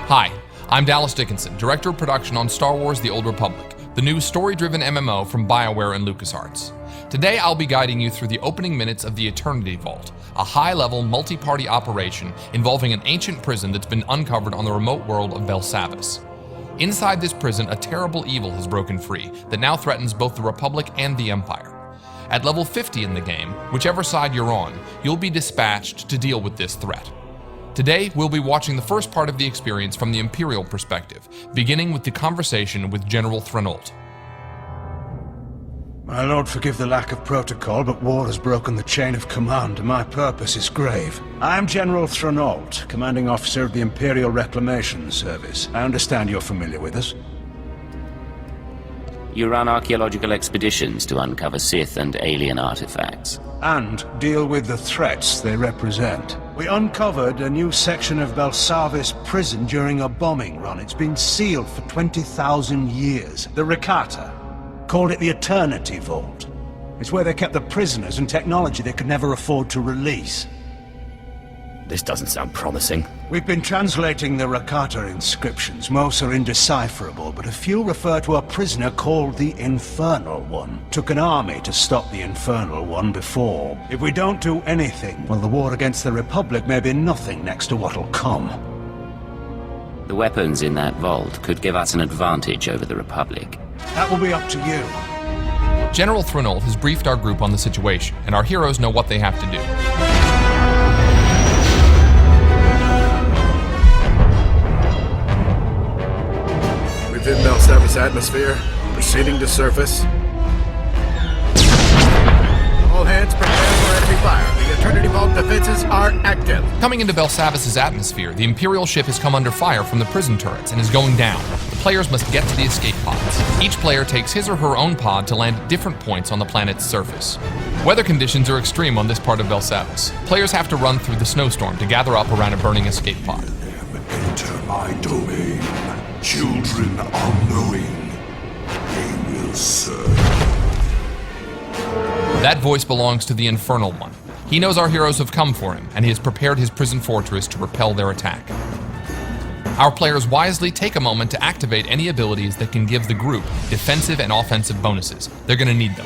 Hi, I'm Dallas Dickinson, Director of Production on Star Wars The Old Republic, the new story-driven MMO from BioWare and LucasArts. Today I'll be guiding you through the opening minutes of the Eternity Vault, a high-level multi-party operation involving an ancient prison that's been uncovered on the remote world of Belsavis. Inside this prison, a terrible evil has broken free that now threatens both the Republic and the Empire. At level 50 in the game, whichever side you're on, you'll be dispatched to deal with this threat. Today, we'll be watching the first part of the experience from the Imperial perspective, beginning with the conversation with General Threnault. My lord, forgive the lack of protocol, but war has broken the chain of command, and my purpose is grave. I am General Threnault, commanding officer of the Imperial Reclamation Service. I understand you're familiar with us. You run archaeological expeditions to uncover Sith and alien artifacts. And deal with the threats they represent. We uncovered a new section of Belsavis prison during a bombing run. It's been sealed for 20,000 years. The Rakata called it the Eternity Vault. It's where they kept the prisoners and technology they could never afford to release. This doesn't sound promising. We've been translating the Rakata inscriptions. Most are indecipherable, but a few refer to a prisoner called the Infernal One. Took an army to stop the Infernal One before. If we don't do anything, well, the war against the Republic may be nothing next to what'll come. The weapons in that vault could give us an advantage over the Republic. That will be up to you. General Threnault has briefed our group on the situation, and our heroes know what they have to do. Within Belsavis atmosphere, proceeding to surface. All hands prepare for enemy fire. The Eternity Vault defenses are active. Coming into Belsavis' atmosphere, the Imperial ship has come under fire from the prison turrets and is going down. The players must get to the escape pods. Each player takes his or her own pod to land at different points on the planet's surface. Weather conditions are extreme on this part of Belsavis. Players have to run through the snowstorm to gather up around a burning escape pod. Enter my domain. Children unknowing, they will serve. That voice belongs to the Infernal One. He knows our heroes have come for him, and he has prepared his prison fortress to repel their attack. Our players wisely take a moment to activate any abilities that can give the group defensive and offensive bonuses. They're going to need them.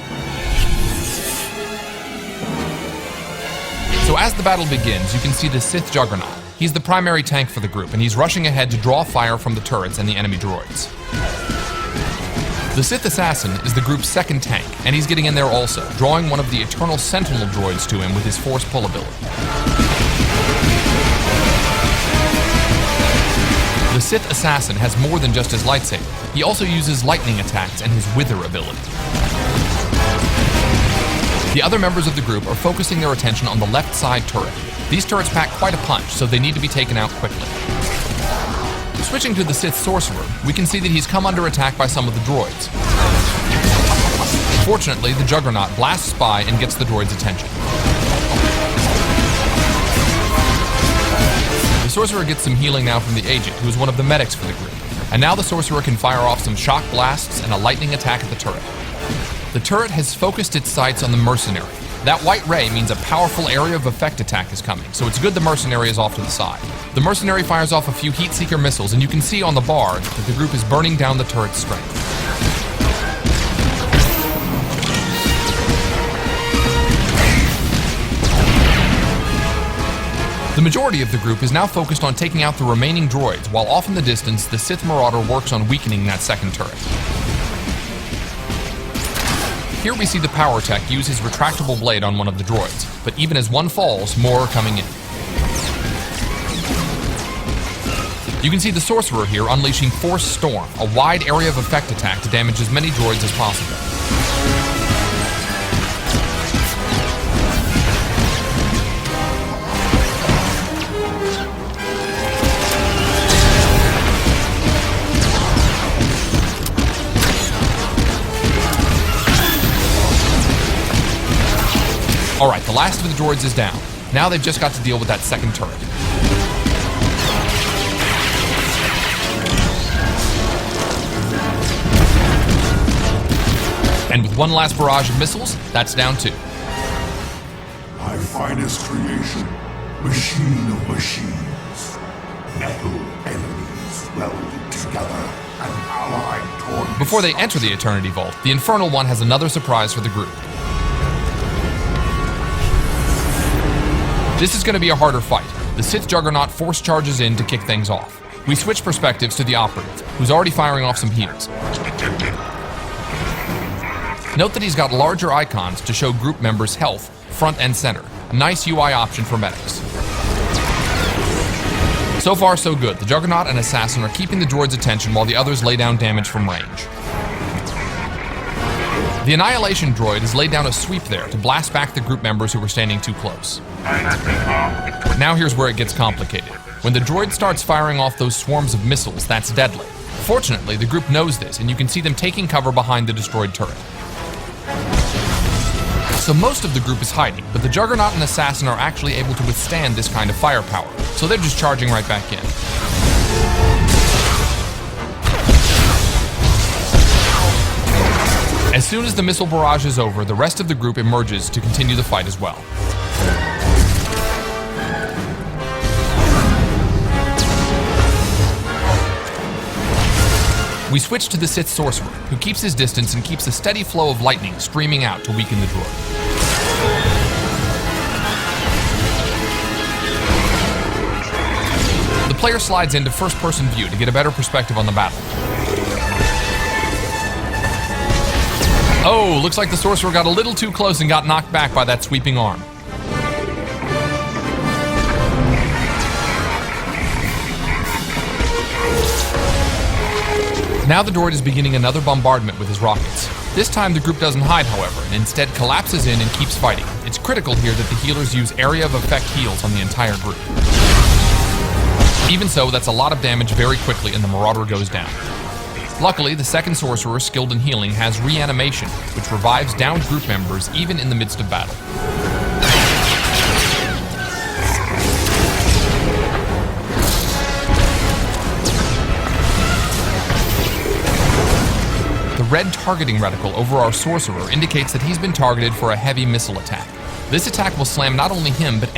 So as the battle begins, you can see the Sith Juggernaut. He's the primary tank for the group, and he's rushing ahead to draw fire from the turrets and the enemy droids. The Sith Assassin is the group's second tank, and he's getting in there also, drawing one of the Eternal Sentinel droids to him with his Force Pull ability. The Sith Assassin has more than just his lightsaber. He also uses lightning attacks and his Wither ability. The other members of the group are focusing their attention on the left side turret. These turrets pack quite a punch, so they need to be taken out quickly. Switching to the Sith Sorcerer, we can see that he's come under attack by some of the droids. Fortunately, the Juggernaut blasts by and gets the droid's attention. The Sorcerer gets some healing now from the Agent, who is one of the medics for the group. And now the Sorcerer can fire off some shock blasts and a lightning attack at the turret. The turret has focused its sights on the Mercenary. That white ray means a powerful area of effect attack is coming, so it's good the Mercenary is off to the side. The Mercenary fires off a few Heatseeker missiles, and you can see on the bar that the group is burning down the turret's strength. The majority of the group is now focused on taking out the remaining droids, while off in the distance, the Sith Marauder works on weakening that second turret. Here we see the Power Tech use his retractable blade on one of the droids, but even as one falls, more are coming in. You can see the Sorcerer here unleashing Force Storm, a wide area of effect attack to damage as many droids as possible. Alright, the last of the droids is down. Now they've just got to deal with that second turret. And with one last barrage of missiles, that's down too. My finest creation, machine of machines, metal enemies. worlds welded together, an allied toward Before they enter the Eternity Vault, the Infernal One has another surprise for the group. This is going to be a harder fight. The Sith Juggernaut force charges in to kick things off. We switch perspectives to the Operative, who's already firing off some heals. Note that he's got larger icons to show group members' health, front and center. A nice UI option for medics. So far, so good. The Juggernaut and Assassin are keeping the droid's attention while the others lay down damage from range. The Annihilation droid has laid down a sweep there to blast back the group members who were standing too close. Now here's where it gets complicated. When the droid starts firing off those swarms of missiles, that's deadly. Fortunately, the group knows this, and you can see them taking cover behind the destroyed turret. So most of the group is hiding, but the Juggernaut and Assassin are actually able to withstand this kind of firepower, so they're just charging right back in. As soon as the missile barrage is over, the rest of the group emerges to continue the fight as well. We switch to the Sith Sorcerer, who keeps his distance and keeps a steady flow of lightning streaming out to weaken the droid. The player slides into first-person view to get a better perspective on the battle. Oh, looks like the Sorcerer got a little too close and got knocked back by that sweeping arm. Now the droid is beginning another bombardment with his rockets. This time the group doesn't hide, however, and instead collapses in and keeps fighting. It's critical here that the healers use area of effect heals on the entire group. Even so, that's a lot of damage very quickly and the Marauder goes down. Luckily, the second Sorcerer, skilled in healing, has reanimation, which revives downed group members even in the midst of battle. The red targeting reticle over our Sorcerer indicates that he's been targeted for a heavy missile attack. This attack will slam not only him, but